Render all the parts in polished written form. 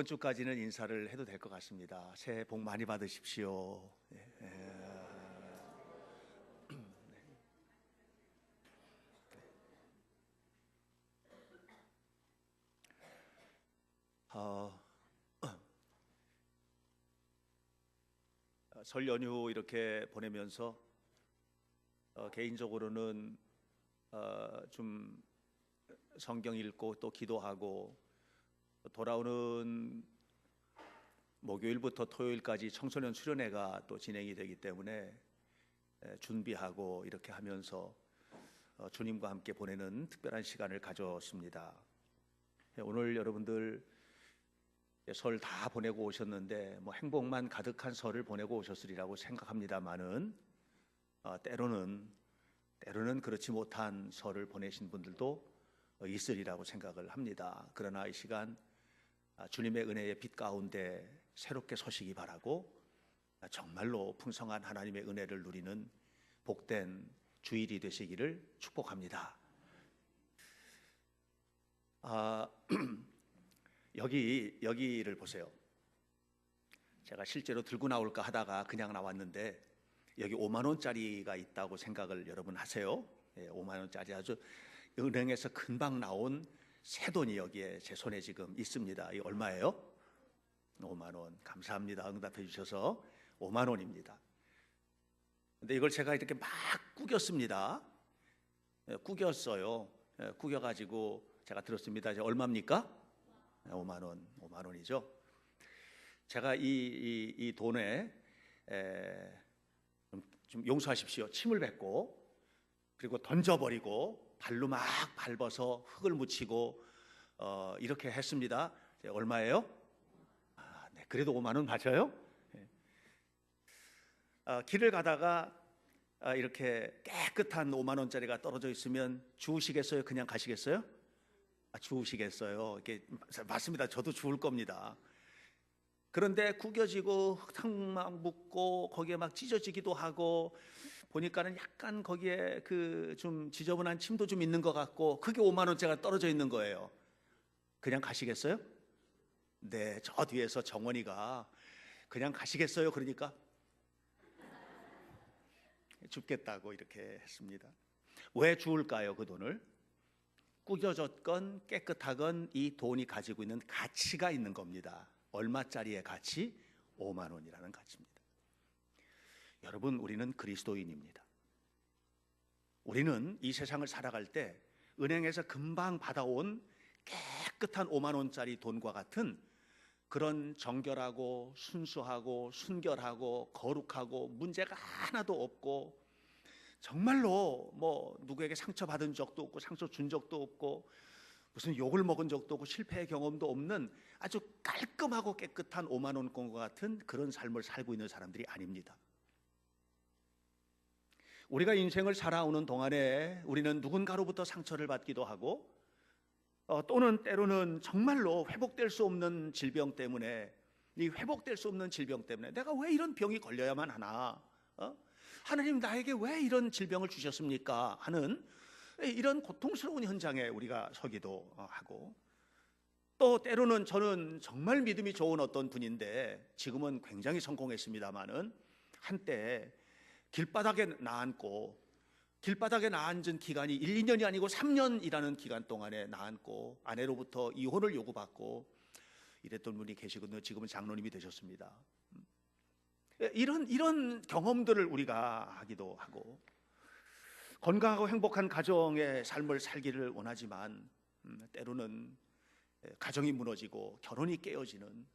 주까지는 인사를 해도 될 것 같습니다. 새해 복 많이 받으십시오. 설 연휴 이렇게 보내면서 개인적으로는 좀 성경 읽고 또 기도하고, 돌아오는 목요일부터 토요일까지 청소년 수련회가 또 진행이 되기 때문에 준비하고 이렇게 하면서 주님과 함께 보내는 특별한 시간을 가졌습니다. 오늘 여러분들 설 다 보내고 오셨는데 행복만 가득한 설을 보내고 오셨으리라고 생각합니다마는 때로는 그렇지 못한 설을 보내신 분들도 있으리라고 생각을 합니다. 그러나 이 시간 주님의 은혜의 빛 가운데 새롭게 서시기 바라고, 정말로 풍성한 하나님의 은혜를 누리는 복된 주일이 되시기를 축복합니다. 여기를 보세요. 제가 실제로 들고 나올까 하다가 그냥 나왔는데, 여기 5만 원짜리가 있다고 생각을 여러분 하세요. 5만 원짜리 아주 은행에서 금방 나온 새 돈이 여기에 제 손에 지금 있습니다. 이 얼마예요? 5만 원. 감사합니다. 응답해 주셔서 5만 원입니다. 근데 이걸 제가 이렇게 막 구겼습니다. 구겼어요. 구겨가지고 제가 들었습니다. 이제 얼마입니까? 5만 원. 5만 원이죠. 제가 이 돈에 좀 용서하십시오. 침을 뱉고, 그리고 던져버리고, 발로 막 밟아서 흙을 묻히고 이렇게 했습니다. 얼마예요? 네, 그래도 5만 원 맞아요? 길을 가다가 이렇게 깨끗한 5만 원짜리가 떨어져 있으면 주우시겠어요? 그냥 가시겠어요? 주우시겠어요? 이게 맞습니다. 저도 주울 겁니다. 그런데 구겨지고 흙탕 막 묻고 거기에 막 찢어지기도 하고, 보니까는 약간 거기에 그 좀 지저분한 침도 좀 있는 것 같고, 그게 5만 원짜리가 떨어져 있는 거예요. 그냥 가시겠어요? 네, 저 뒤에서 정원이가 그냥 가시겠어요? 그러니까 줍겠다고 이렇게 했습니다. 왜 주울까요? 그 돈을? 구겨졌건 깨끗하건 이 돈이 가지고 있는 가치가 있는 겁니다. 얼마짜리의 가치? 5만 원이라는 가치입니다. 여러분, 우리는 그리스도인입니다. 우리는 이 세상을 살아갈 때 은행에서 금방 받아온 깨끗한 5만 원짜리 돈과 같은 그런 정결하고 순수하고 순결하고 거룩하고 문제가 하나도 없고, 정말로 누구에게 상처받은 적도 없고 상처 준 적도 없고 무슨 욕을 먹은 적도 없고 실패의 경험도 없는 아주 깔끔하고 깨끗한 5만 원권과 같은 그런 삶을 살고 있는 사람들이 아닙니다. 우리가 인생을 살아오는 동안에 우리는 누군가로부터 상처를 받기도 하고, 또는 때로는 정말로 회복될 수 없는 질병 때문에, 이 회복될 수 없는 질병 때문에 내가 왜 이런 병이 걸려야만 하나, 하나님 나에게 왜 이런 질병을 주셨습니까 하는 이런 고통스러운 현장에 우리가 서기도 하고, 또 때로는 저는 정말 믿음이 좋은 어떤 분인데 지금은 굉장히 성공했습니다마는, 한때 길바닥에 나앉은 기간이 1, 2년이 아니고 3년이라는 기간 동안에 나앉고, 아내로부터 이혼을 요구받고 이랬던 분이 계시거든요. 지금은 장로님이 되셨습니다. 이런 경험들을 우리가 하기도 하고, 건강하고 행복한 가정의 삶을 살기를 원하지만 때로는 가정이 무너지고 결혼이 깨어지는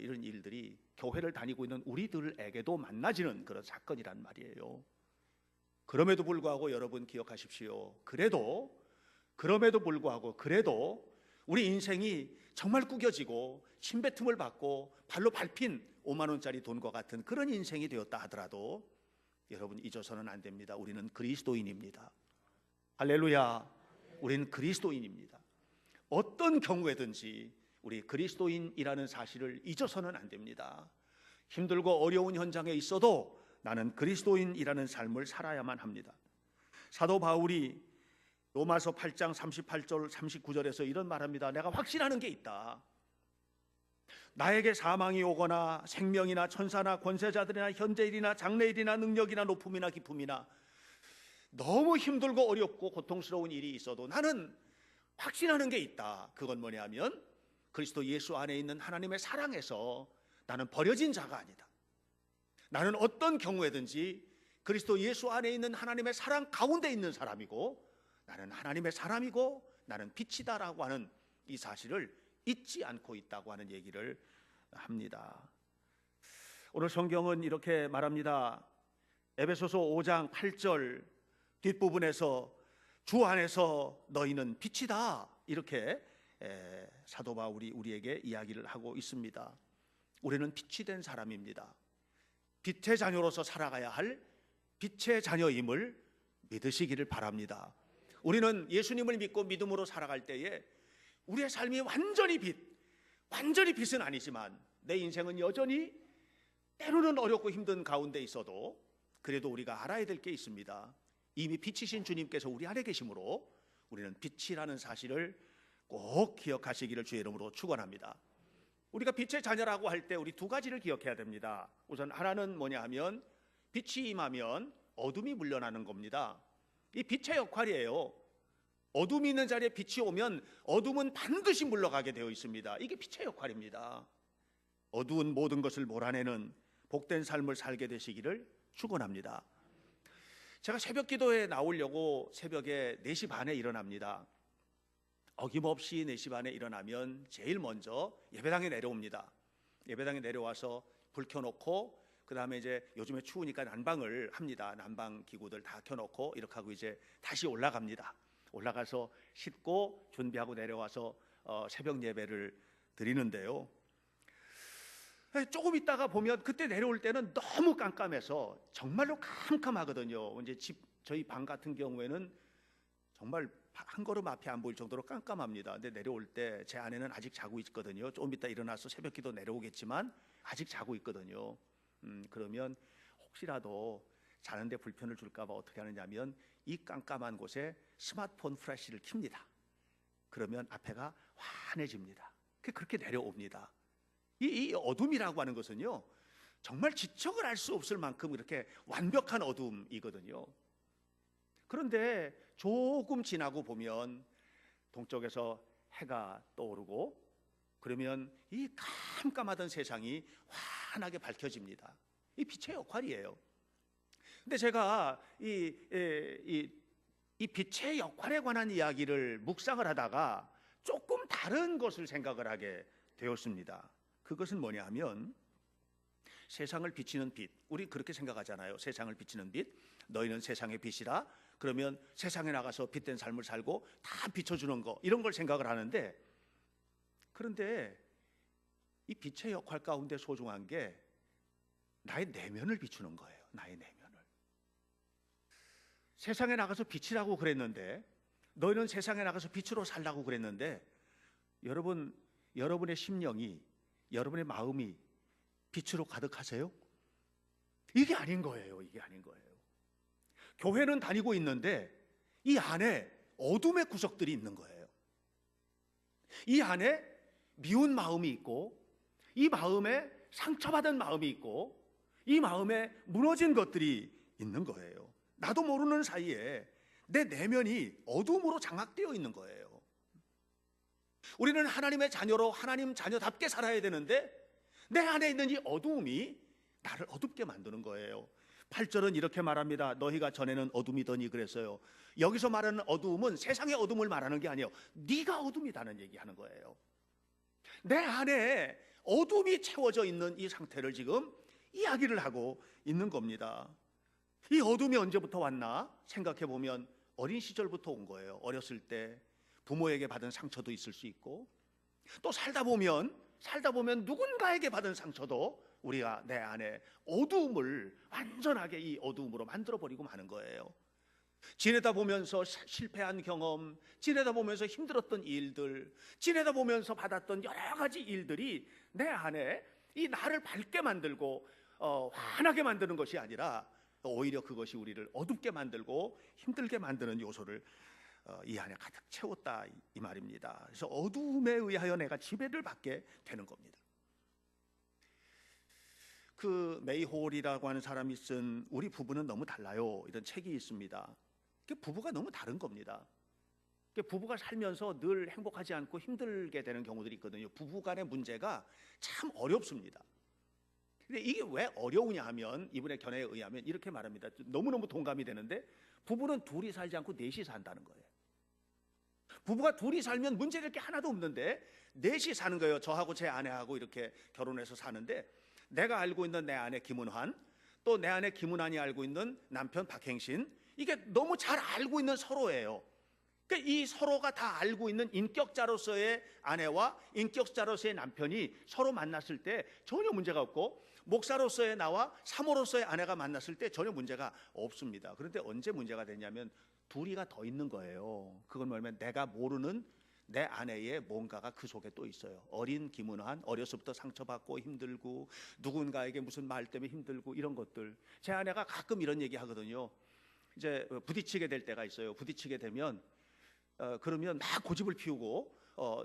이런 일들이 교회를 다니고 있는 우리들에게도 만나지는 그런 사건이란 말이에요. 그럼에도 불구하고 여러분 기억하십시오. 그럼에도 불구하고 우리 인생이 정말 구겨지고 침뱉음을 받고 발로 밟힌 5만 원짜리 돈과 같은 그런 인생이 되었다 하더라도 여러분 잊어서는 안 됩니다. 우리는 그리스도인입니다. 할렐루야. 우리는 그리스도인입니다. 어떤 경우에든지 우리 그리스도인이라는 사실을 잊어서는 안 됩니다. 힘들고 어려운 현장에 있어도 나는 그리스도인이라는 삶을 살아야만 합니다. 사도 바울이 로마서 8장 38절 39절에서 이런 말합니다. 내가 확신하는 게 있다. 나에게 사망이 오거나 생명이나 천사나 권세자들이나 현재일이나 장래일이나 능력이나 높음이나 깊음이나 너무 힘들고 어렵고 고통스러운 일이 있어도 나는 확신하는 게 있다. 그건 뭐냐면 그리스도 예수 안에 있는 하나님의 사랑에서 나는 버려진 자가 아니다. 나는 어떤 경우에든지 그리스도 예수 안에 있는 하나님의 사랑 가운데 있는 사람이고 나는 하나님의 사람이고 나는 빛이다라고 하는 이 사실을 잊지 않고 있다고 하는 얘기를 합니다. 오늘 성경은 이렇게 말합니다. 에베소서 5장 8절 뒷부분에서 주 안에서 너희는 빛이다, 이렇게 사도 바울이 우리에게 이야기를 하고 있습니다. 우리는 빛이 된 사람입니다. 빛의 자녀로서 살아가야 할 빛의 자녀임을 믿으시기를 바랍니다. 우리는 예수님을 믿고 믿음으로 살아갈 때에 우리의 삶이 완전히 빛은 아니지만 내 인생은 여전히 때로는 어렵고 힘든 가운데 있어도 그래도 우리가 알아야 될 게 있습니다. 이미 빛이신 주님께서 우리 안에 계심으로 우리는 빛이라는 사실을 꼭 기억하시기를 주의 이름으로 축원합니다. 우리가 빛의 자녀라고 할 때 우리 두 가지를 기억해야 됩니다. 우선 하나는 뭐냐 하면 빛이 임하면 어둠이 물러나는 겁니다. 이 빛의 역할이에요. 어둠이 있는 자리에 빛이 오면 어둠은 반드시 물러가게 되어 있습니다. 이게 빛의 역할입니다. 어두운 모든 것을 몰아내는 복된 삶을 살게 되시기를 축원합니다. 제가 새벽 기도에 나오려고 새벽에 4시 반에 일어납니다. 어김없이 4시 반에 일어나면 제일 먼저 예배당에 내려옵니다. 예배당에 내려와서 불 켜놓고 그 다음에 이제 요즘에 추우니까 난방을 합니다. 난방 기구들 다 켜놓고 이렇게 하고 이제 다시 올라갑니다. 올라가서 씻고 준비하고 내려와서 새벽 예배를 드리는데요. 조금 있다가 보면 그때 내려올 때는 너무 깜깜해서 정말로 캄캄하거든요. 이제 저희 방 같은 경우에는 정말 한 걸음 앞이 안 보일 정도로 깜깜합니다. 근데 내려올 때 제 아내는 아직 자고 있거든요. 조금 이따 일어나서 새벽 기도 내려오겠지만 아직 자고 있거든요. 그러면 혹시라도 자는데 불편을 줄까 봐 어떻게 하느냐면 이 깜깜한 곳에 스마트폰 플래시를 켭니다. 그러면 앞에가 환해집니다. 그렇게 내려옵니다. 이 어둠이라고 하는 것은요, 정말 지적을 할 수 없을 만큼 이렇게 완벽한 어둠이거든요. 그런데 조금 지나고 보면 동쪽에서 해가 떠오르고 그러면 이 깜깜하던 세상이 환하게 밝혀집니다. 이 빛의 역할이에요. 근데 제가 이 빛의 역할에 관한 이야기를 묵상을 하다가 조금 다른 것을 생각을 하게 되었습니다. 그것은 뭐냐 하면 세상을 비치는 빛, 우리 그렇게 생각하잖아요. 세상을 비치는 빛, 너희는 세상의 빛이라. 그러면 세상에 나가서 빛된 삶을 살고 다 비춰주는 거, 이런 걸 생각을 하는데, 그런데 이 빛의 역할 가운데 소중한 게 나의 내면을 비추는 거예요. 나의 내면을. 세상에 나가서 빛이라고 그랬는데, 너희는 세상에 나가서 빛으로 살라고 그랬는데, 여러분의 심령이, 여러분의 마음이 빛으로 가득하세요? 이게 아닌 거예요. 이게 아닌 거예요. 교회는 다니고 있는데 이 안에 어둠의 구석들이 있는 거예요. 이 안에 미운 마음이 있고, 이 마음에 상처받은 마음이 있고, 이 마음에 무너진 것들이 있는 거예요. 나도 모르는 사이에 내 내면이 어둠으로 장악되어 있는 거예요. 우리는 하나님의 자녀로 하나님 자녀답게 살아야 되는데 내 안에 있는 이 어두움이 나를 어둡게 만드는 거예요. 8절은 이렇게 말합니다. 너희가 전에는 어둠이더니 그랬어요. 여기서 말하는 어두움은 세상의 어둠을 말하는 게 아니에요. 네가 어둠이다는 얘기하는 거예요. 내 안에 어둠이 채워져 있는 이 상태를 지금 이야기를 하고 있는 겁니다. 이 어둠이 언제부터 왔나 생각해 보면 어린 시절부터 온 거예요. 어렸을 때 부모에게 받은 상처도 있을 수 있고, 또 살다 보면 누군가에게 받은 상처도 우리가 내 안에 어두움을 완전하게 이 어두움으로 만들어버리고 마는 거예요. 지내다 보면서 실패한 경험, 지내다 보면서 힘들었던 일들, 지내다 보면서 받았던 여러 가지 일들이 내 안에 이 나를 밝게 만들고 환하게 만드는 것이 아니라 오히려 그것이 우리를 어둡게 만들고 힘들게 만드는 요소를 이 안에 가득 채웠다 이 말입니다. 그래서 어두움에 의하여 내가 지배를 받게 되는 겁니다. 그 메이홀이라고 하는 사람이 쓴 우리 부부는 너무 달라요, 이런 책이 있습니다. 부부가 너무 다른 겁니다. 부부가 살면서 늘 행복하지 않고 힘들게 되는 경우들이 있거든요. 부부 간의 문제가 참 어렵습니다. 근데 이게 왜 어려우냐 하면 이분의 견해에 의하면 이렇게 말합니다. 너무너무 동감이 되는데, 부부는 둘이 살지 않고 넷이 산다는 거예요. 부부가 둘이 살면 문제될 게 하나도 없는데 넷이 사는 거예요. 저하고 제 아내하고 이렇게 결혼해서 사는데, 내가 알고 있는 내 아내 김은환, 또 내 아내 김은환이 알고 있는 남편 박행신, 이게 너무 잘 알고 있는 서로예요. 그러니까 이 서로가 다 알고 있는 인격자로서의 아내와 인격자로서의 남편이 서로 만났을 때 전혀 문제가 없고, 목사로서의 나와 사모로서의 아내가 만났을 때 전혀 문제가 없습니다. 그런데 언제 문제가 되냐면 둘이가 더 있는 거예요. 그건 뭐냐면 내가 모르는 내 아내의 뭔가가 그 속에 또 있어요. 어린 김은환, 어려서부터 상처받고 힘들고 누군가에게 무슨 말 때문에 힘들고 이런 것들. 제 아내가 가끔 이런 얘기 하거든요. 이제 부딪히게 될 때가 있어요. 부딪히게 되면 그러면 막 고집을 피우고,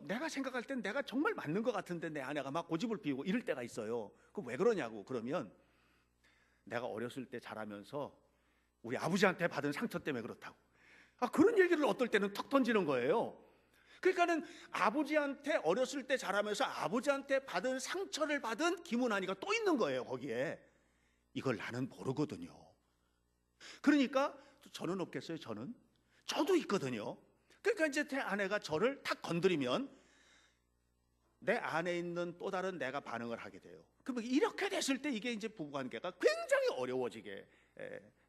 내가 생각할 땐 내가 정말 맞는 것 같은데 내 아내가 막 고집을 피우고 이럴 때가 있어요. 그 왜 그러냐고. 그러면 내가 어렸을 때 자라면서 우리 아버지한테 받은 상처 때문에 그렇다고. 그런 얘기를 어떨 때는 턱 던지는 거예요. 그러니까는 아버지한테 어렸을 때 자라면서 아버지한테 받은 상처를 받은 김은환이가 또 있는 거예요, 거기에. 이걸 나는 모르거든요. 그러니까 저는 없겠어요, 저는? 저도 있거든요. 그러니까 이제 제 아내가 저를 탁 건드리면 내 안에 있는 또 다른 내가 반응을 하게 돼요. 그러면 이렇게 됐을 때 이게 이제 부부관계가 굉장히 어려워지게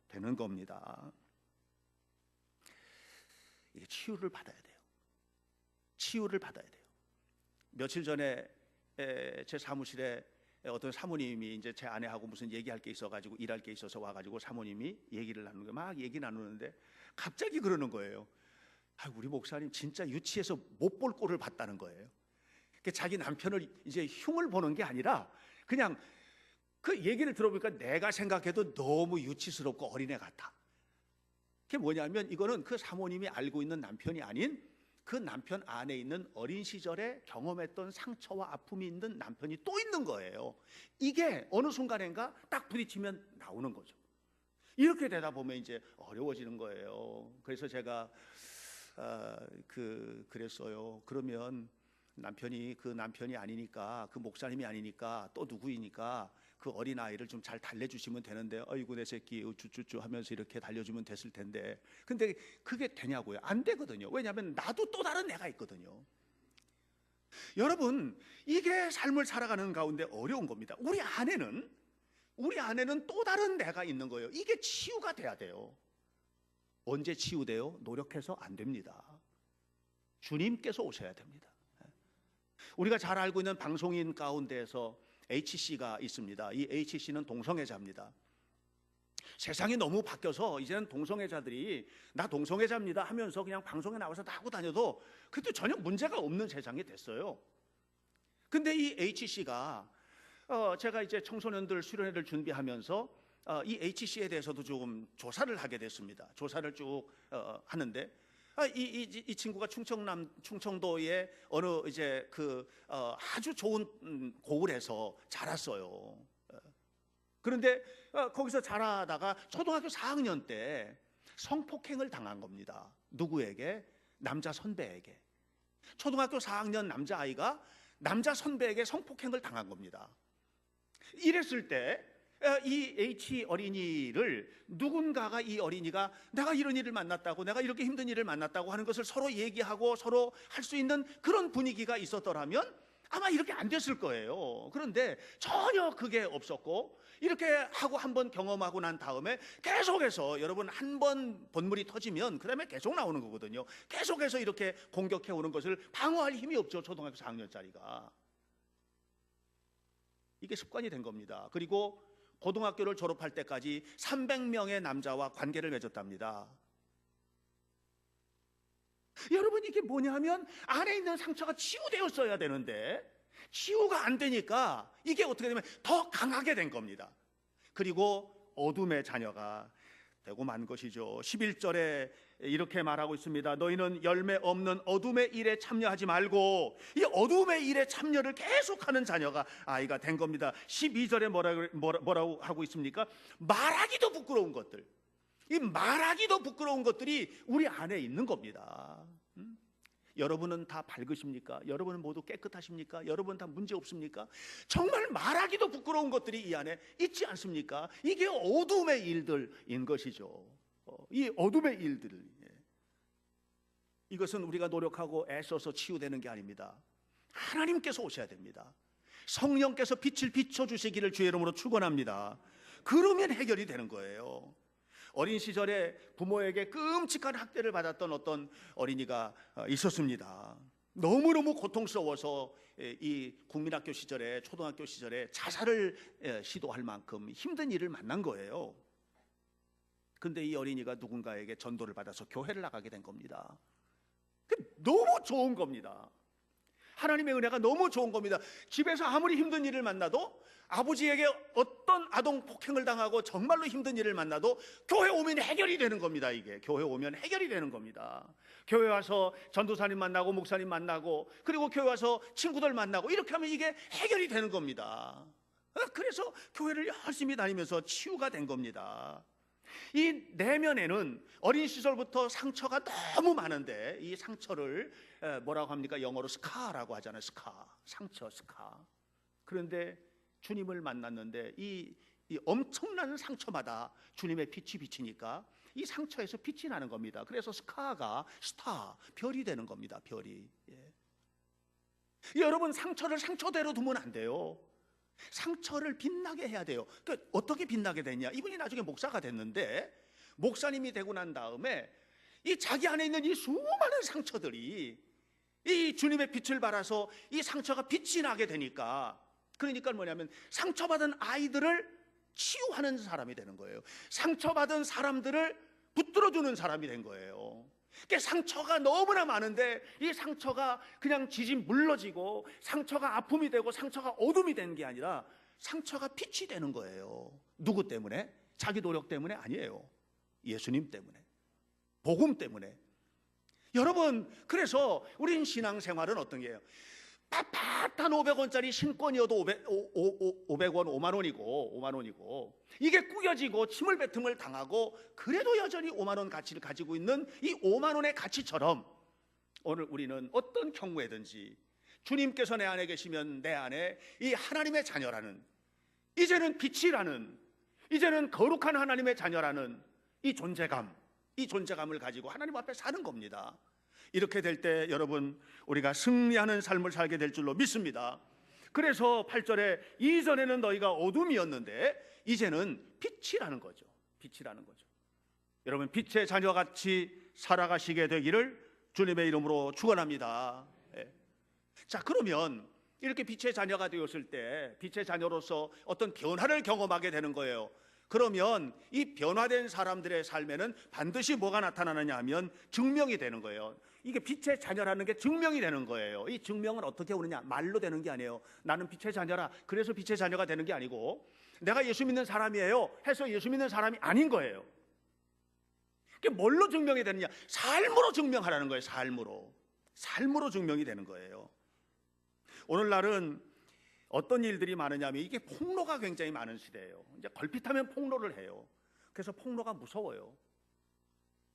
되는 겁니다. 이게 치유를 받아야 돼요. 치유를 받아야 돼요. 며칠 전에 제 사무실에 어떤 사모님이 이제 제 아내하고 무슨 얘기할 게 있어가지고 일할 게 있어서 와가지고 사모님이 얘기를 나누는 거예요. 막 얘기 나누는데 갑자기 그러는 거예요. 우리 목사님 진짜 유치해서 못 볼 꼴을 봤다는 거예요. 자기 남편을 이제 흉을 보는 게 아니라 그냥 그 얘기를 들어보니까 내가 생각해도 너무 유치스럽고 어린애 같아. 그게 뭐냐면 이거는 그 사모님이 알고 있는 남편이 아닌 그 남편 안에 있는 어린 시절에 경험했던 상처와 아픔이 있는 남편이 또 있는 거예요. 이게 어느 순간인가 딱 부딪히면 나오는 거죠. 이렇게 되다 보면 이제 어려워지는 거예요. 그래서 제가 그랬어요. 그러면 남편이 그 남편이 아니니까, 그 목사님이 아니니까 또 누구이니까 그 어린 아이를 좀 잘 달래주시면 되는데, 어이구 내 새끼 우쭈쭈쭈 하면서 이렇게 달려주면 됐을 텐데. 근데 그게 되냐고요? 안 되거든요. 왜냐하면 나도 또 다른 내가 있거든요. 여러분, 이게 삶을 살아가는 가운데 어려운 겁니다. 우리 안에는 또 다른 내가 있는 거예요. 이게 치유가 돼야 돼요. 언제 치유돼요? 노력해서 안 됩니다. 주님께서 오셔야 됩니다. 우리가 잘 알고 있는 방송인 가운데에서 HC가 있습니다. 이 HC는 동성애자입니다. 세상이 너무 바뀌어서 이제는 동성애자들이 나 동성애자입니다 하면서 그냥 방송에 나와서 다 하고 다녀도 그것도 전혀 문제가 없는 세상이 됐어요. 근데 이 HC가 제가 이제 청소년들 수련회를 준비하면서 이 HC에 대해서도 조금 조사를 하게 됐습니다. 조사를 쭉 하는데 이 친구가 충청도의 어느 이제 아주 좋은 고을에서 자랐어요. 그런데 거기서 자라다가 초등학교 4학년 때 성폭행을 당한 겁니다. 누구에게? 남자 선배에게. 초등학교 4학년 남자아이가 남자 선배에게 성폭행을 당한 겁니다. 이랬을 때 이 H 어린이를 누군가가, 이 어린이가 내가 이런 일을 만났다고, 내가 이렇게 힘든 일을 만났다고 하는 것을 서로 얘기하고 서로 할 수 있는 그런 분위기가 있었더라면 아마 이렇게 안 됐을 거예요. 그런데 전혀 그게 없었고, 이렇게 하고 한번 경험하고 난 다음에 계속해서, 여러분 한 번 본물이 터지면 그 다음에 계속 나오는 거거든요. 계속해서 이렇게 공격해 오는 것을 방어할 힘이 없죠, 초등학교 4학년짜리가. 이게 습관이 된 겁니다. 그리고 고등학교를 졸업할 때까지 300명의 남자와 관계를 맺었답니다. 여러분, 이게 뭐냐면 안에 있는 상처가 치유되었어야 되는데 치유가 안 되니까 이게 어떻게 되면 더 강하게 된 겁니다. 그리고 어둠의 자녀가 되고 만 것이죠. 11절에 이렇게 말하고 있습니다. 너희는 열매 없는 어둠의 일에 참여하지 말고, 이 어둠의 일에 참여를 계속하는 자녀가 아이가 된 겁니다. 12절에 뭐라고 하고 있습니까? 말하기도 부끄러운 것들, 이 말하기도 부끄러운 것들이 우리 안에 있는 겁니다. 여러분은 다 밝으십니까? 여러분은 모두 깨끗하십니까? 여러분 다 문제 없습니까? 정말 말하기도 부끄러운 것들이 이 안에 있지 않습니까? 이게 어둠의 일들인 것이죠. 이 어둠의 일들, 이것은 우리가 노력하고 애써서 치유되는 게 아닙니다. 하나님께서 오셔야 됩니다. 성령께서 빛을 비춰주시기를 주의 이름으로 축원합니다. 그러면 해결이 되는 거예요. 어린 시절에 부모에게 끔찍한 학대를 받았던 어떤 어린이가 있었습니다. 너무너무 고통스러워서 이 국민학교 시절에, 초등학교 시절에 자살을 시도할 만큼 힘든 일을 만난 거예요. 근데 이 어린이가 누군가에게 전도를 받아서 교회를 나가게 된 겁니다. 너무 좋은 겁니다. 하나님의 은혜가 너무 좋은 겁니다. 집에서 아무리 힘든 일을 만나도, 아버지에게 어떤 아동 폭행을 당하고 정말로 힘든 일을 만나도 교회 오면 해결이 되는 겁니다. 이게 교회 오면 해결이 되는 겁니다. 교회 와서 전도사님 만나고 목사님 만나고, 그리고 교회 와서 친구들 만나고, 이렇게 하면 이게 해결이 되는 겁니다. 그래서 교회를 열심히 다니면서 치유가 된 겁니다. 이 내면에는 어린 시절부터 상처가 너무 많은데, 이 상처를 뭐라고 합니까? 영어로 스카라고 하잖아요. 상처, 스카. 그런데 주님을 만났는데 이 엄청난 상처마다 주님의 빛이 비치니까 이 상처에서 빛이 나는 겁니다. 그래서 스카가 스타, 별이 되는 겁니다. 별이. 여러분, 상처를 상처대로 두면 안 돼요. 상처를 빛나게 해야 돼요. 그러니까 어떻게 빛나게 되냐? 이분이 나중에 목사가 됐는데, 목사님이 되고 난 다음에 이 자기 안에 있는 이 수많은 상처들이 이 주님의 빛을 발하서 이 상처가 빛이 나게 되니까, 그러니까 뭐냐면 상처받은 아이들을 치유하는 사람이 되는 거예요. 상처받은 사람들을 붙들어주는 사람이 된 거예요. 그러니까 상처가 너무나 많은데 이 상처가 그냥 지진 물러지고, 상처가 아픔이 되고, 상처가 어둠이 되는 게 아니라 상처가 빛이 되는 거예요. 누구 때문에? 자기 노력 때문에 아니에요. 예수님 때문에, 복음 때문에. 여러분, 그래서 우린 신앙생활은 어떤 게요? 빳빳한 500원짜리 신권이어도 500원 5만 원이고 이게 꾸겨지고 침을 뱉음을 당하고 그래도 여전히 5만 원 가치를 가지고 있는 이 5만 원의 가치처럼, 오늘 우리는 어떤 경우에든지 주님께서 내 안에 계시면 내 안에 이 하나님의 자녀라는, 이제는 빛이라는, 이제는 거룩한 하나님의 자녀라는 이 존재감을 가지고 하나님 앞에 사는 겁니다. 이렇게 될 때 여러분, 우리가 승리하는 삶을 살게 될 줄로 믿습니다. 그래서 8절에 이전에는 너희가 어둠이었는데 이제는 빛이라는 거죠. 빛이라는 거죠. 여러분, 빛의 자녀같이 살아가시게 되기를 주님의 이름으로 축원합니다. 자, 그러면 이렇게 빛의 자녀가 되었을 때 빛의 자녀로서 어떤 변화를 경험하게 되는 거예요. 그러면 이 변화된 사람들의 삶에는 반드시 뭐가 나타나느냐 하면 증명이 되는 거예요. 이게 빛의 자녀라는 게 증명이 되는 거예요. 이 증명은 어떻게 오느냐? 말로 되는 게 아니에요. 나는 빛의 자녀라, 그래서 빛의 자녀가 되는 게 아니고, 내가 예수 믿는 사람이에요 해서 예수 믿는 사람이 아닌 거예요. 그게 뭘로 증명이 되느냐? 삶으로 증명하라는 거예요. 삶으로 증명이 되는 거예요. 오늘날은 어떤 일들이 많으냐면, 이게 폭로가 굉장히 많은 시대예요. 이제 걸핏하면 폭로를 해요. 그래서 폭로가 무서워요.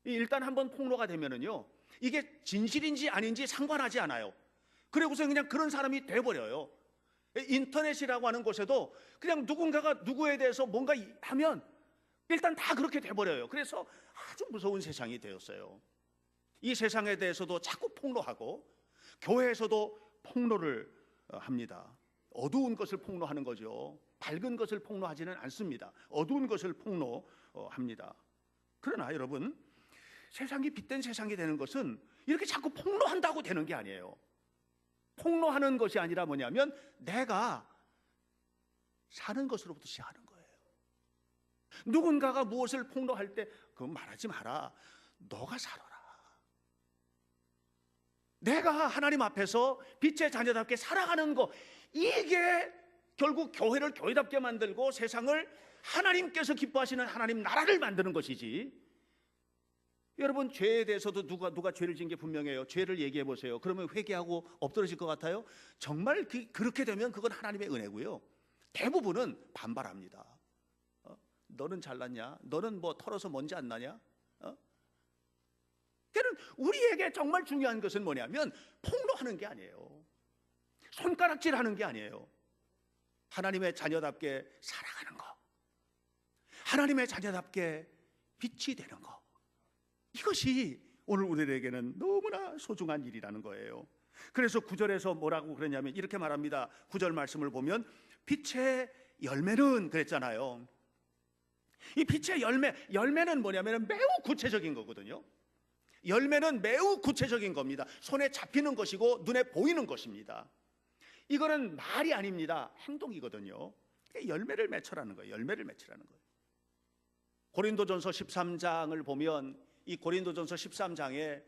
일단 한번 폭로가 되면은요, 이게 진실인지 아닌지 상관하지 않아요. 그리고서 그냥 그런 사람이 돼버려요. 인터넷이라고 하는 곳에도 그냥 누군가가 누구에 대해서 뭔가 하면 일단 다 그렇게 돼버려요. 그래서 아주 무서운 세상이 되었어요. 이 세상에 대해서도 자꾸 폭로하고, 교회에서도 폭로를 합니다. 어두운 것을 폭로하는 거죠. 밝은 것을 폭로하지는 않습니다. 어두운 것을 폭로합니다. 그러나 여러분, 세상이 빛된 세상이 되는 것은 이렇게 자꾸 폭로한다고 되는 게 아니에요. 폭로하는 것이 아니라 뭐냐면 내가 사는 것으로부터 시작하는 거예요. 누군가가 무엇을 폭로할 때 그건 말하지 마라, 너가 살아라. 내가 하나님 앞에서 빛의 자녀답게 살아가는 거, 이게 결국 교회를 교회답게 만들고 세상을 하나님께서 기뻐하시는 하나님 나라를 만드는 것이지. 여러분, 죄에 대해서도 누가 죄를 지은 게 분명해요. 죄를 얘기해 보세요. 그러면 회개하고 엎드러질 것 같아요? 정말 그렇게 되면 그건 하나님의 은혜고요. 대부분은 반발합니다. 너는 잘났냐? 너는 뭐 털어서 먼지 안 나냐? 그러니까 우리에게 정말 중요한 것은 뭐냐면 폭로하는 게 아니에요. 손가락질하는 게 아니에요. 하나님의 자녀답게 살아가는 거, 하나님의 자녀답게 빛이 되는 거, 이것이 오늘 우리에게는 너무나 소중한 일이라는 거예요. 그래서 9절에서 뭐라고 그랬냐면 이렇게 말합니다. 9절 말씀을 보면 빛의 열매는 그랬잖아요. 이 빛의 열매는 뭐냐면 매우 구체적인 거거든요. 열매는 매우 구체적인 겁니다. 손에 잡히는 것이고 눈에 보이는 것입니다. 이거는 말이 아닙니다. 행동이거든요. 열매를 맺으라는 거예요. 열매를 맺으라는 거예요. 고린도전서 13장을 보면 이 고린도전서 13장에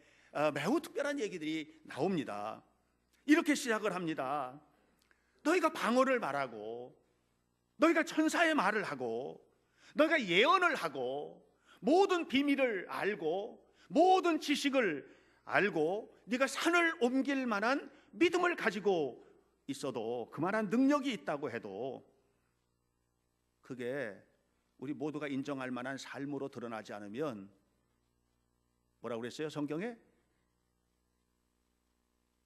매우 특별한 얘기들이 나옵니다. 이렇게 시작을 합니다. 너희가 방언을 말하고, 너희가 천사의 말을 하고, 너희가 예언을 하고, 모든 비밀을 알고, 모든 지식을 알고, 네가 산을 옮길 만한 믿음을 가지고 있어도, 그만한 능력이 있다고 해도 그게 우리 모두가 인정할 만한 삶으로 드러나지 않으면 뭐라고 그랬어요? 성경에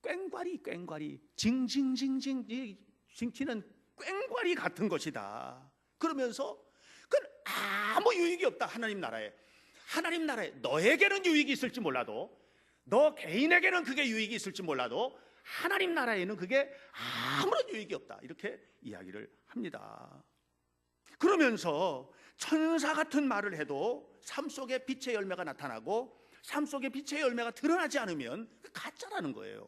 꽹과리 징징징징 징치는 꽹과리 같은 것이다. 그러면서 그건 아무 유익이 없다. 하나님 나라에 너에게는 유익이 있을지 몰라도, 너 개인에게는 그게 유익이 있을지 몰라도 하나님 나라에는 그게 아무런 유익이 없다. 이렇게 이야기를 합니다. 그러면서 천사 같은 말을 해도 삶 속에 빛의 열매가 나타나고 삶 속에 빛의 열매가 드러나지 않으면 가짜라는 거예요.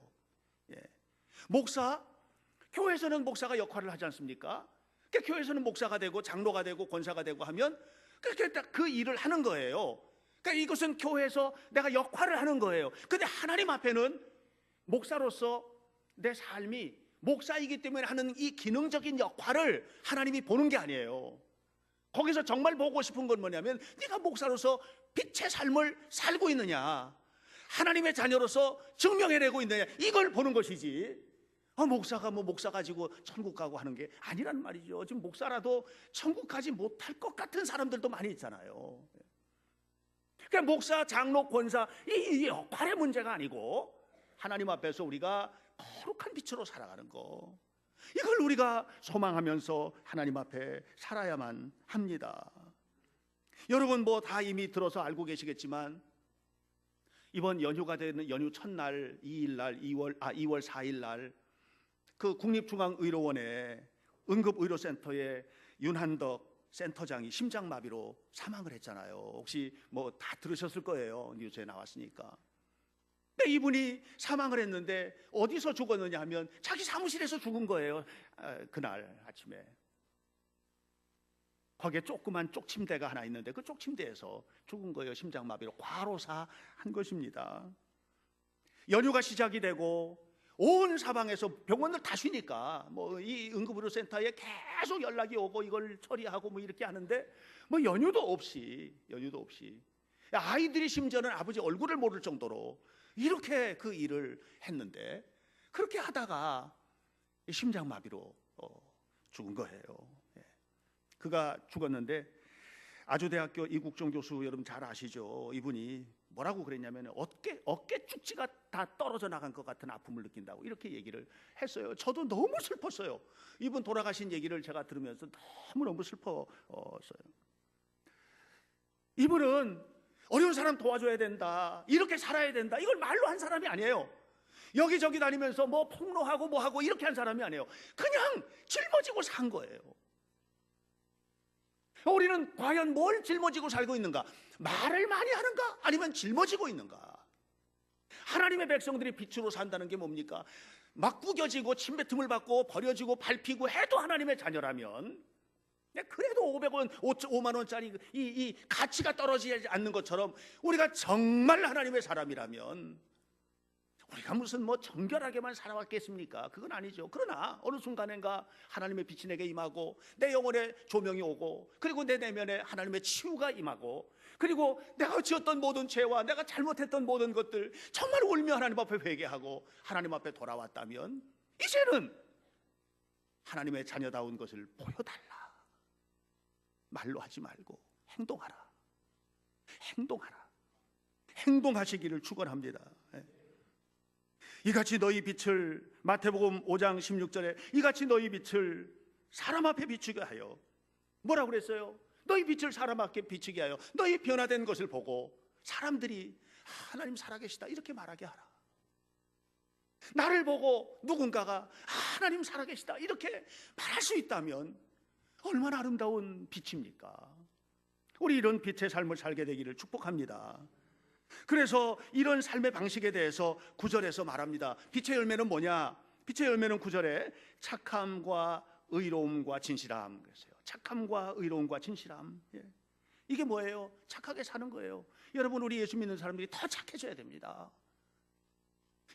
목사, 교회에서는 목사가 역할을 하지 않습니까? 그러니까 교회에서는 목사가 되고 장로가 되고 권사가 되고 하면 그렇게 그 일을 하는 거예요. 그러니까 이것은 교회에서 내가 역할을 하는 거예요. 근데 하나님 앞에는 목사로서 내 삶이 목사이기 때문에 하는 이 기능적인 역할을 하나님이 보는 게 아니에요. 거기서 정말 보고 싶은 건 뭐냐면 네가 목사로서 빛의 삶을 살고 있느냐, 하나님의 자녀로서 증명해내고 있느냐, 이걸 보는 것이지. 목사가 목사 가지고 천국 가고 하는 게 아니란 말이죠. 지금 목사라도 천국 가지 못할 것 같은 사람들도 많이 있잖아요. 그러니까 목사, 장로, 권사 이 역할의 문제가 아니고 하나님 앞에서 우리가 거룩한 빛으로 살아가는 거, 이걸 우리가 소망하면서 하나님 앞에 살아야만 합니다. 여러분 뭐 다 이미 들어서 알고 계시겠지만 이번 연휴가 되는 연휴 첫날 2월 4일 날 그 국립중앙의료원의 응급의료센터의 윤한덕 센터장이 심장마비로 사망을 했잖아요. 혹시 뭐 다 들으셨을 거예요. 뉴스에 나왔으니까. 근데 이분이 사망을 했는데 어디서 죽었느냐 하면 자기 사무실에서 죽은 거예요. 그날 아침에. 거기에 조그만 쪽침대가 하나 있는데 그 쪽침대에서 죽은 거예요. 심장마비로 과로사 한 것입니다. 연휴가 시작이 되고 온 사방에서 병원들 다 쉬니까 뭐 이 응급의료센터에 계속 연락이 오고 이걸 처리하고 뭐 이렇게 하는데 뭐 연휴도 없이 아이들이 심지어는 아버지 얼굴을 모를 정도로 이렇게 그 일을 했는데 그렇게 하다가 심장마비로 죽은 거예요. 그가 죽었는데 아주대학교 이국종 교수 여러분 잘 아시죠? 이분이 뭐라고 그랬냐면 어깨 축지가 다 떨어져 나간 것 같은 아픔을 느낀다고 이렇게 얘기를 했어요. 저도 너무 슬펐어요. 이분 돌아가신 얘기를 제가 들으면서 너무너무 슬펐어요. 이분은 어려운 사람 도와줘야 된다, 이렇게 살아야 된다, 이걸 말로 한 사람이 아니에요. 여기저기 다니면서 뭐 폭로하고 뭐 하고 이렇게 한 사람이 아니에요. 그냥 짊어지고 산 거예요. 우리는 과연 뭘 짊어지고 살고 있는가? 말을 많이 하는가? 아니면 짊어지고 있는가? 하나님의 백성들이 빛으로 산다는 게 뭡니까? 막 구겨지고 침뱉음을 받고 버려지고 밟히고 해도 하나님의 자녀라면, 그래도 500원, 5만 원짜리 이 가치가 떨어지지 않는 것처럼 우리가 정말 하나님의 사람이라면 우리가 무슨 뭐 정결하게만 살아왔겠습니까? 그건 아니죠. 그러나 어느 순간인가 하나님의 빛이 내게 임하고 내 영혼에 조명이 오고, 그리고 내 내면에 하나님의 치유가 임하고, 그리고 내가 지었던 모든 죄와 내가 잘못했던 모든 것들 정말 울며 하나님 앞에 회개하고 하나님 앞에 돌아왔다면, 이제는 하나님의 자녀다운 것을 보여달라. 말로 하지 말고 행동하라. 행동하시기를 축원합니다. 이같이 너희 빛을, 마태복음 5장 16절에 이같이 너희 빛을 사람 앞에 비추게 하여, 뭐라고 그랬어요? 너희 빛을 사람 앞에 비추게 하여 너희 변화된 것을 보고 사람들이 하나님 살아계시다 이렇게 말하게 하라. 나를 보고 누군가가 하나님 살아계시다 이렇게 말할 수 있다면 얼마나 아름다운 빛입니까? 우리 이런 빛의 삶을 살게 되기를 축복합니다. 그래서 이런 삶의 방식에 대해서 9절에서 말합니다. 빛의 열매는 뭐냐? 빛의 열매는 9절에 착함과 의로움과 진실함 그랬어요. 착함과 의로움과 진실함. 이게 뭐예요? 착하게 사는 거예요. 여러분, 우리 예수 믿는 사람들이 더 착해져야 됩니다.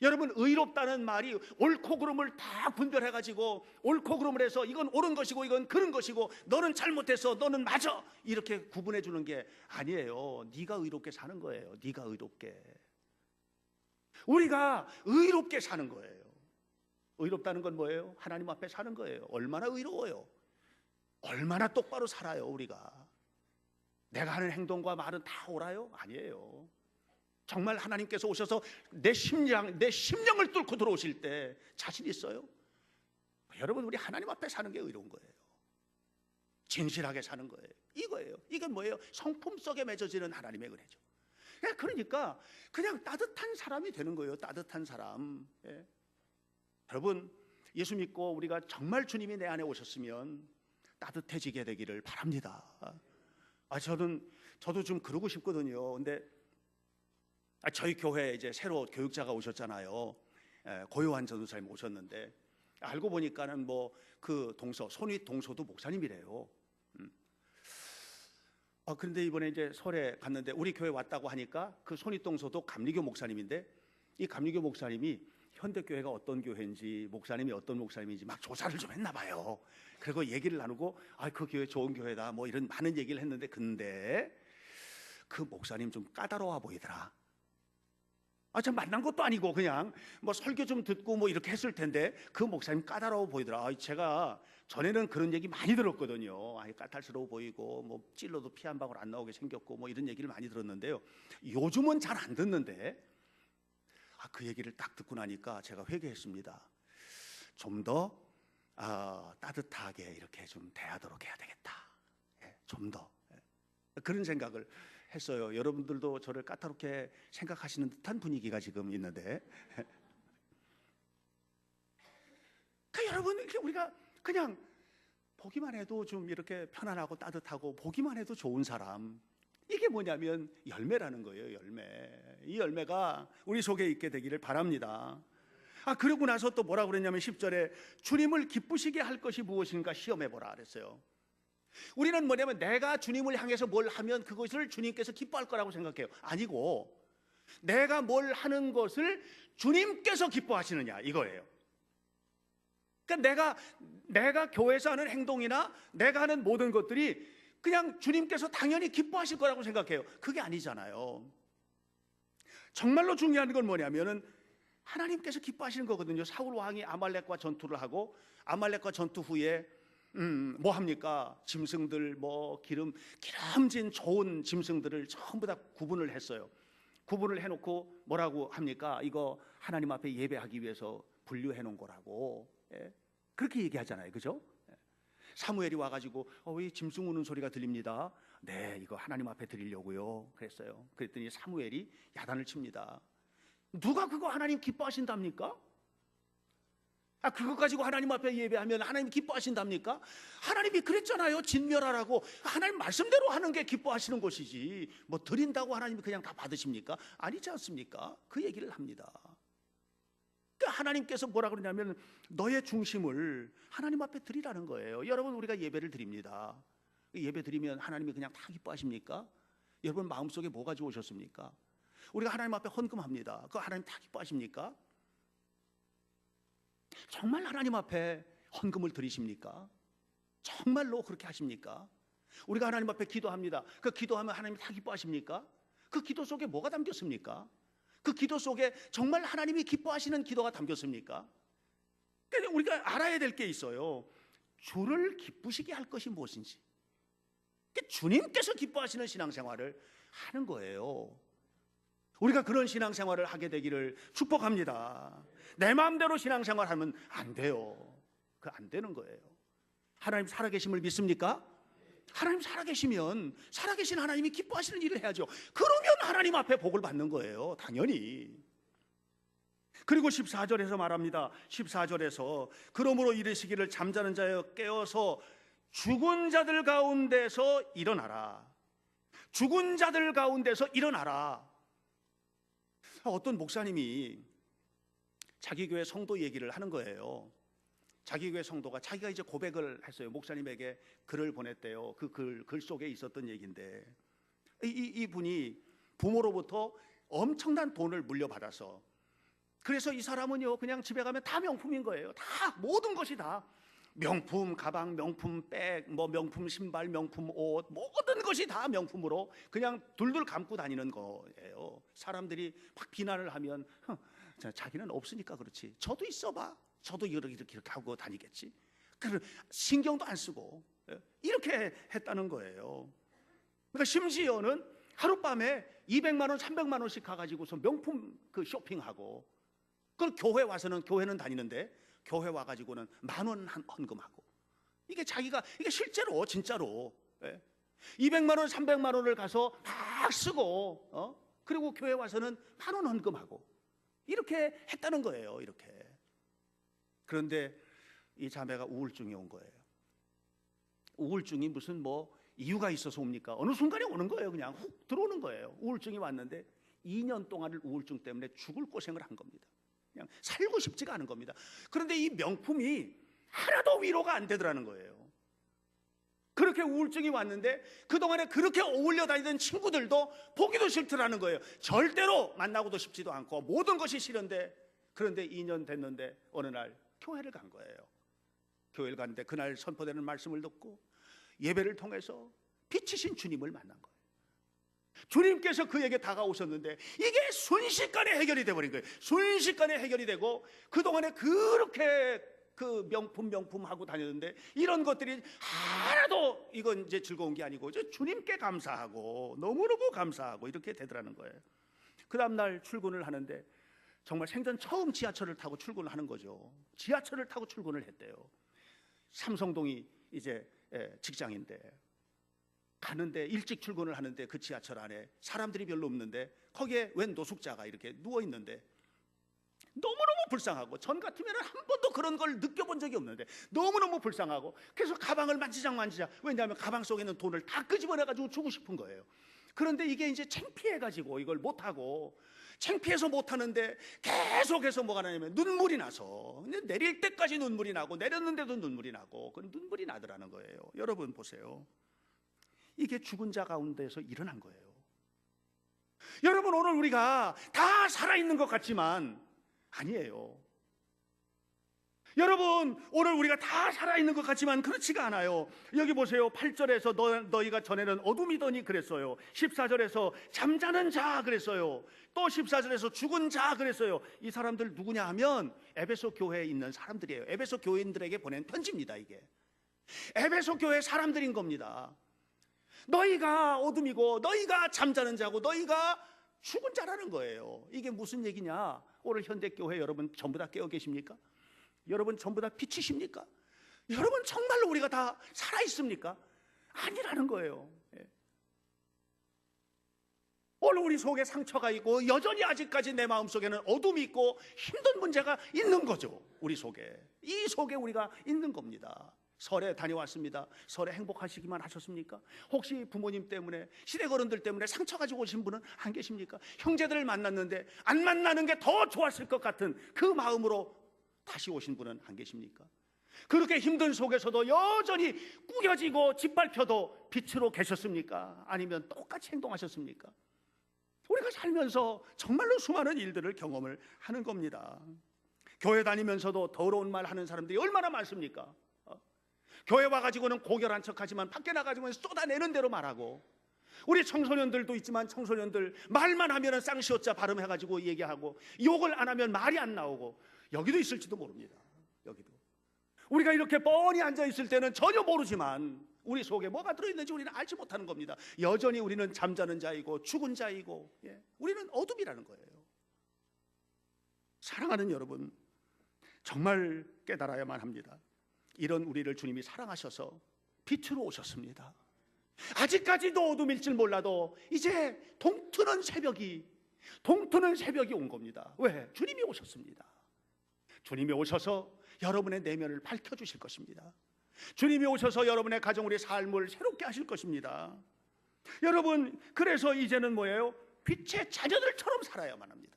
여러분, 의롭다는 말이 옳고 그름을 다 분별해가지고 옳고 그름을 해서 이건 옳은 것이고 이건 그른 것이고 너는 잘못했어 너는 맞아 이렇게 구분해 주는 게 아니에요. 네가 의롭게 사는 거예요. 네가 의롭게. 우리가 의롭게 사는 거예요. 의롭다는 건 뭐예요? 하나님 앞에 사는 거예요. 얼마나 의로워요? 얼마나 똑바로 살아요 우리가? 내가 하는 행동과 말은 다 옳아요? 아니에요. 정말 하나님께서 오셔서 내 심령을 뚫고 들어오실 때 자신 있어요? 여러분, 우리 하나님 앞에 사는 게 의로운 거예요. 진실하게 사는 거예요. 이거예요. 이게 뭐예요? 성품 속에 맺어지는 하나님의 은혜죠. 그러니까 그냥 따뜻한 사람이 되는 거예요. 따뜻한 사람. 여러분, 예수 믿고 우리가 정말 주님이 내 안에 오셨으면 따뜻해지게 되기를 바랍니다. 저도 좀 그러고 싶거든요. 근데 저희 교회에 이제 새로 교육자가 오셨잖아요. 고요한 전도사님 오셨는데 알고 보니까는 뭐 그 동서 손윗 동서도 목사님이래요. 그런데 이번에 이제 설에 갔는데 우리 교회 왔다고 하니까 그 손윗 동서도 감리교 목사님인데, 이 감리교 목사님이 현대교회가 어떤 교회인지 목사님이 어떤 목사님인지 막 조사를 좀 했나 봐요. 그리고 얘기를 나누고 그 교회 좋은 교회다 뭐 이런 많은 얘기를 했는데, 근데 그 목사님 좀 까다로워 보이더라. 참 만난 것도 아니고 그냥 뭐 설교 좀 듣고 뭐 이렇게 했을 텐데 그 목사님 까다로워 보이더라. 제가 전에는 그런 얘기 많이 들었거든요. 까탈스러워 보이고 뭐 찔러도 피 한 방울 안 나오게 생겼고 뭐 이런 얘기를 많이 들었는데요. 요즘은 잘 안 듣는데 그 얘기를 딱 듣고 나니까 제가 회개했습니다. 좀 더 따뜻하게 이렇게 좀 대하도록 해야 되겠다. 좀 더 그런 생각을 했어요. 여러분들도 저를 까다롭게 생각하시는 듯한 분위기가 지금 있는데, 여러분, 우리가 그냥 보기만 해도 좀 이렇게 편안하고 따뜻하고 보기만 해도 좋은 사람, 이게 뭐냐면 열매라는 거예요. 열매. 이 열매가 우리 속에 있게 되기를 바랍니다. 그러고 나서 또 뭐라고 그랬냐면 10절에 주님을 기쁘시게 할 것이 무엇인가 시험해보라 그랬어요. 우리는 뭐냐면 내가 주님을 향해서 뭘 하면 그것을 주님께서 기뻐할 거라고 생각해요. 아니고 내가 뭘 하는 것을 주님께서 기뻐하시느냐 이거예요. 그러니까 내가 교회에서 하는 행동이나 내가 하는 모든 것들이 그냥 주님께서 당연히 기뻐하실 거라고 생각해요. 그게 아니잖아요. 정말로 중요한 건 뭐냐면은 하나님께서 기뻐하시는 거거든요. 사울 왕이 아말렉과 전투를 하고 아말렉과 전투 후에 뭐 합니까? 짐승들 뭐 기름진 좋은 짐승들을 전부 다 구분을 했어요. 구분을 해놓고 뭐라고 합니까? 이거 하나님 앞에 예배하기 위해서 분류해 놓은 거라고. 그렇게 얘기하잖아요, 그죠? 사무엘이 와가지고 왜 짐승 우는 소리가 들립니다. 네, 이거 하나님 앞에 드리려고요. 그랬어요. 그랬더니 사무엘이 야단을 칩니다. 누가 그거 하나님 기뻐하신답니까? 그거 가지고 하나님 앞에 예배하면 하나님 기뻐하신답니까? 하나님이 그랬잖아요. 진멸하라고. 하나님 말씀대로 하는 게 기뻐하시는 것이지 뭐 드린다고 하나님이 그냥 다 받으십니까? 아니지 않습니까? 그 얘기를 합니다. 그러니까 하나님께서 뭐라 그러냐면 너의 중심을 하나님 앞에 드리라는 거예요. 여러분, 우리가 예배를 드립니다. 예배 드리면 하나님이 그냥 다 기뻐하십니까? 여러분 마음속에 뭐 가지고 오셨습니까? 우리가 하나님 앞에 헌금합니다. 그거 하나님 다 기뻐하십니까? 정말 하나님 앞에 헌금을 드리십니까? 정말로 그렇게 하십니까? 우리가 하나님 앞에 기도합니다. 그 기도하면 하나님 다 기뻐하십니까? 그 기도 속에 뭐가 담겼습니까? 그 기도 속에 정말 하나님이 기뻐하시는 기도가 담겼습니까? 그러니까 우리가 알아야 될 게 있어요. 주를 기쁘시게 할 것이 무엇인지. 주님께서 기뻐하시는 신앙생활을 하는 거예요. 우리가 그런 신앙생활을 하게 되기를 축복합니다. 내 마음대로 신앙생활하면 안 돼요. 그 안 되는 거예요. 하나님 살아계심을 믿습니까? 하나님 살아계시면 살아계신 하나님이 기뻐하시는 일을 해야죠. 그러면 하나님 앞에 복을 받는 거예요. 당연히. 그리고 14절에서 말합니다. 14절에서 그러므로 이르시기를 잠자는 자여 깨어서 죽은 자들 가운데서 일어나라. 죽은 자들 가운데서 일어나라. 어떤 목사님이 자기 교회 성도 얘기를 하는 거예요. 자기 교회 성도가 자기가 이제 고백을 했어요. 목사님에게 글을 보냈대요. 그 글 속에 있었던 얘기인데 이분이 부모로부터 엄청난 돈을 물려받아서, 그래서 이 사람은요 그냥 집에 가면 다 명품인 거예요. 다 모든 것이 다 명품 가방, 명품 백, 뭐 명품 신발, 명품 옷, 모든 것이 다 명품으로 그냥 둘둘 감고 다니는 거예요. 사람들이 막 비난을 하면 자기는 없으니까 그렇지. 저도 있어봐. 저도 이렇게 하고 다니겠지. 신경도 안 쓰고 이렇게 했다는 거예요. 그러니까 심지어는 하룻밤에 200만 원, 300만 원씩 가가지고서 명품 그 쇼핑하고, 그걸 교회 와서는, 교회는 다니는데 교회 와가지고는 10,000원 헌금하고, 이게 자기가, 이게 실제로 진짜로 200만 원, 300만 원을 가서 막 쓰고 그리고 교회 와서는 10,000원 헌금하고 이렇게 했다는 거예요. 이렇게. 그런데 이 자매가 우울증이 온 거예요. 우울증이 무슨 뭐 이유가 있어서 옵니까? 어느 순간에 오는 거예요. 그냥 훅 들어오는 거예요. 우울증이 왔는데 2년 동안을 우울증 때문에 죽을 고생을 한 겁니다. 그냥 살고 싶지가 않은 겁니다. 그런데 이 명품이 하나도 위로가 안 되더라는 거예요. 그렇게 우울증이 왔는데 그동안에 그렇게 어울려 다니던 친구들도 보기도 싫더라는 거예요. 절대로 만나고도 싶지도 않고 모든 것이 싫은데, 그런데 2년 됐는데 어느 날 교회를 간 거예요. 교회를 갔는데 그날 선포되는 말씀을 듣고 예배를 통해서 빛이신 주님을 만난 거예요. 주님께서 그에게 다가오셨는데 이게 순식간에 해결이 돼버린 거예요. 순식간에 해결이 되고, 그동안에 그렇게 그 명품 하고 다녔는데 이런 것들이 하나도 이건 이제 즐거운 게 아니고 이제 주님께 감사하고 너무너무 감사하고 이렇게 되더라는 거예요. 그 다음날 출근을 하는데 정말 생전 처음 지하철을 타고 출근을 하는 거죠. 지하철을 타고 출근을 했대요. 삼성동이 이제 직장인데 가는데, 일찍 출근을 하는데 그 지하철 안에 사람들이 별로 없는데 거기에 웬 노숙자가 이렇게 누워 있는데 너무너무 불쌍하고, 전 같으면 한 번도 그런 걸 느껴본 적이 없는데 너무너무 불쌍하고, 그래서 가방을 만지작, 왜냐하면 가방 속에 있는 돈을 다 끄집어내가지고 주고 싶은 거예요. 그런데 이게 이제 창피해가지고 이걸 못하고, 창피해서 못하는데 계속해서 뭐가 나냐면 눈물이 나서, 내릴 때까지 눈물이 나고 내렸는데도 눈물이 나고, 그 눈물이 나더라는 거예요. 여러분 보세요. 이게 죽은 자 가운데서 일어난 거예요. 여러분, 오늘 우리가 다 살아있는 것 같지만 아니에요. 여러분, 오늘 우리가 다 살아있는 것 같지만 그렇지가 않아요. 여기 보세요. 8절에서 너희가 전에는 어둠이더니 그랬어요. 14절에서 잠자는 자 그랬어요. 또 14절에서 죽은 자 그랬어요. 이 사람들 누구냐 하면 에베소 교회에 있는 사람들이에요. 에베소 교인들에게 보낸 편지입니다. 이게 에베소 교회 사람들인 겁니다. 너희가 어둠이고 너희가 잠자는 자고 너희가 죽은 자라는 거예요. 이게 무슨 얘기냐? 오늘 현대교회 여러분 전부 다 깨어 계십니까? 여러분 전부 다 빛이십니까? 여러분 정말로 우리가 다 살아있습니까? 아니라는 거예요. 오늘 우리 속에 상처가 있고 여전히 아직까지 내 마음속에는 어둠이 있고 힘든 문제가 있는 거죠. 우리 속에, 이 속에 우리가 있는 겁니다. 설에 다녀왔습니다. 설에 행복하시기만 하셨습니까? 혹시 부모님 때문에, 시댁어른들 때문에 상처 가지고 오신 분은 안 계십니까? 형제들을 만났는데 안 만나는 게 더 좋았을 것 같은 그 마음으로 다시 오신 분은 안 계십니까? 그렇게 힘든 속에서도 여전히 꾸겨지고 짓밟혀도 빛으로 계셨습니까? 아니면 똑같이 행동하셨습니까? 우리가 살면서 정말로 수많은 일들을 경험을 하는 겁니다. 교회 다니면서도 더러운 말 하는 사람들이 얼마나 많습니까? 교회 와가지고는 고결한 척하지만 밖에 나가지고는 쏟아내는 대로 말하고, 우리 청소년들도 있지만 청소년들 말만 하면은 쌍시오자 발음해가지고 얘기하고, 욕을 안 하면 말이 안 나오고, 여기도 있을지도 모릅니다. 여기도 우리가 이렇게 뻔히 앉아 있을 때는 전혀 모르지만 우리 속에 뭐가 들어있는지 우리는 알지 못하는 겁니다. 여전히 우리는 잠자는 자이고 죽은 자이고, 우리는 어둠이라는 거예요. 사랑하는 여러분, 정말 깨달아야만 합니다. 이런 우리를 주님이 사랑하셔서 빛으로 오셨습니다. 아직까지도 어둠일 줄 몰라도 이제 동트는 새벽이 온 겁니다. 왜? 주님이 오셨습니다. 주님이 오셔서 여러분의 내면을 밝혀주실 것입니다. 주님이 오셔서 여러분의 가정의 삶을 새롭게 하실 것입니다. 여러분, 그래서 이제는 뭐예요? 빛의 자녀들처럼 살아야만 합니다.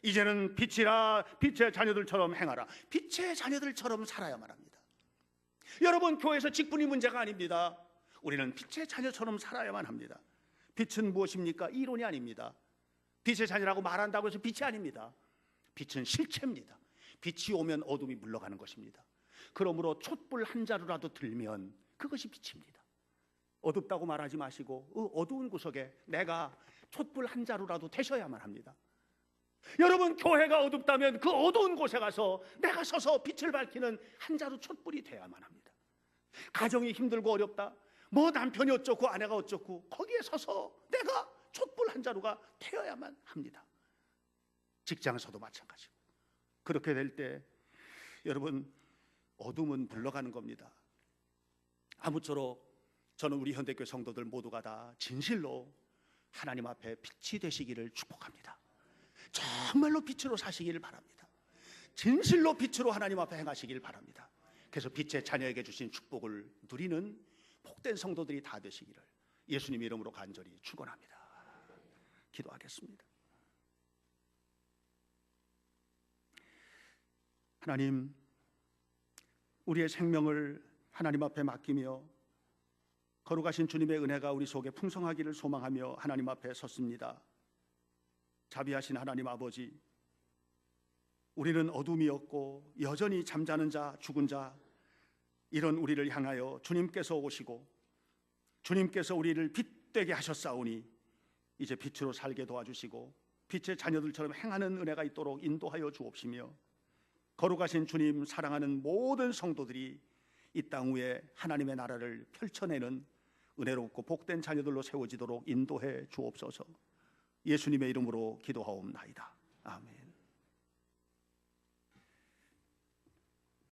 이제는 빛이라, 빛의 자녀들처럼 행하라. 빛의 자녀들처럼 살아야만 합니다. 여러분, 교회에서 직분이 문제가 아닙니다. 우리는 빛의 자녀처럼 살아야만 합니다. 빛은 무엇입니까? 이론이 아닙니다. 빛의 자녀라고 말한다고 해서 빛이 아닙니다. 빛은 실체입니다. 빛이 오면 어둠이 물러가는 것입니다. 그러므로 촛불 한 자루라도 들면 그것이 빛입니다. 어둡다고 말하지 마시고 어두운 구석에 내가 촛불 한 자루라도 되셔야만 합니다. 여러분, 교회가 어둡다면 그 어두운 곳에 가서 내가 서서 빛을 밝히는 한 자루 촛불이 되어야만 합니다. 가정이 힘들고 어렵다, 뭐 남편이 어쩌고 아내가 어쩌고, 거기에 서서 내가 촛불 한 자루가 되어야만 합니다. 직장에서도 마찬가지고. 그렇게 될 때 여러분, 어둠은 물러가는 겁니다. 아무쪼록 저는 우리 현대교회 성도들 모두가 다 진실로 하나님 앞에 빛이 되시기를 축복합니다. 정말로 빛으로 사시기를 바랍니다. 진실로 빛으로 하나님 앞에 행하시기를 바랍니다. 그래서 빛의 자녀에게 주신 축복을 누리는 복된 성도들이 다 되시기를 예수님 이름으로 간절히 축원합니다. 기도하겠습니다. 하나님, 우리의 생명을 하나님 앞에 맡기며 거룩하신 주님의 은혜가 우리 속에 풍성하기를 소망하며 하나님 앞에 섰습니다. 자비하신 하나님 아버지, 우리는 어둠이었고 여전히 잠자는 자, 죽은 자, 이런 우리를 향하여 주님께서 오시고 주님께서 우리를 빛되게 하셨사오니 이제 빛으로 살게 도와주시고 빛의 자녀들처럼 행하는 은혜가 있도록 인도하여 주옵시며, 거룩하신 주님 사랑하는 모든 성도들이 이 땅 위에 하나님의 나라를 펼쳐내는 은혜롭고 복된 자녀들로 세워지도록 인도해 주옵소서. 예수님의 이름으로 기도하옵나이다. 아멘.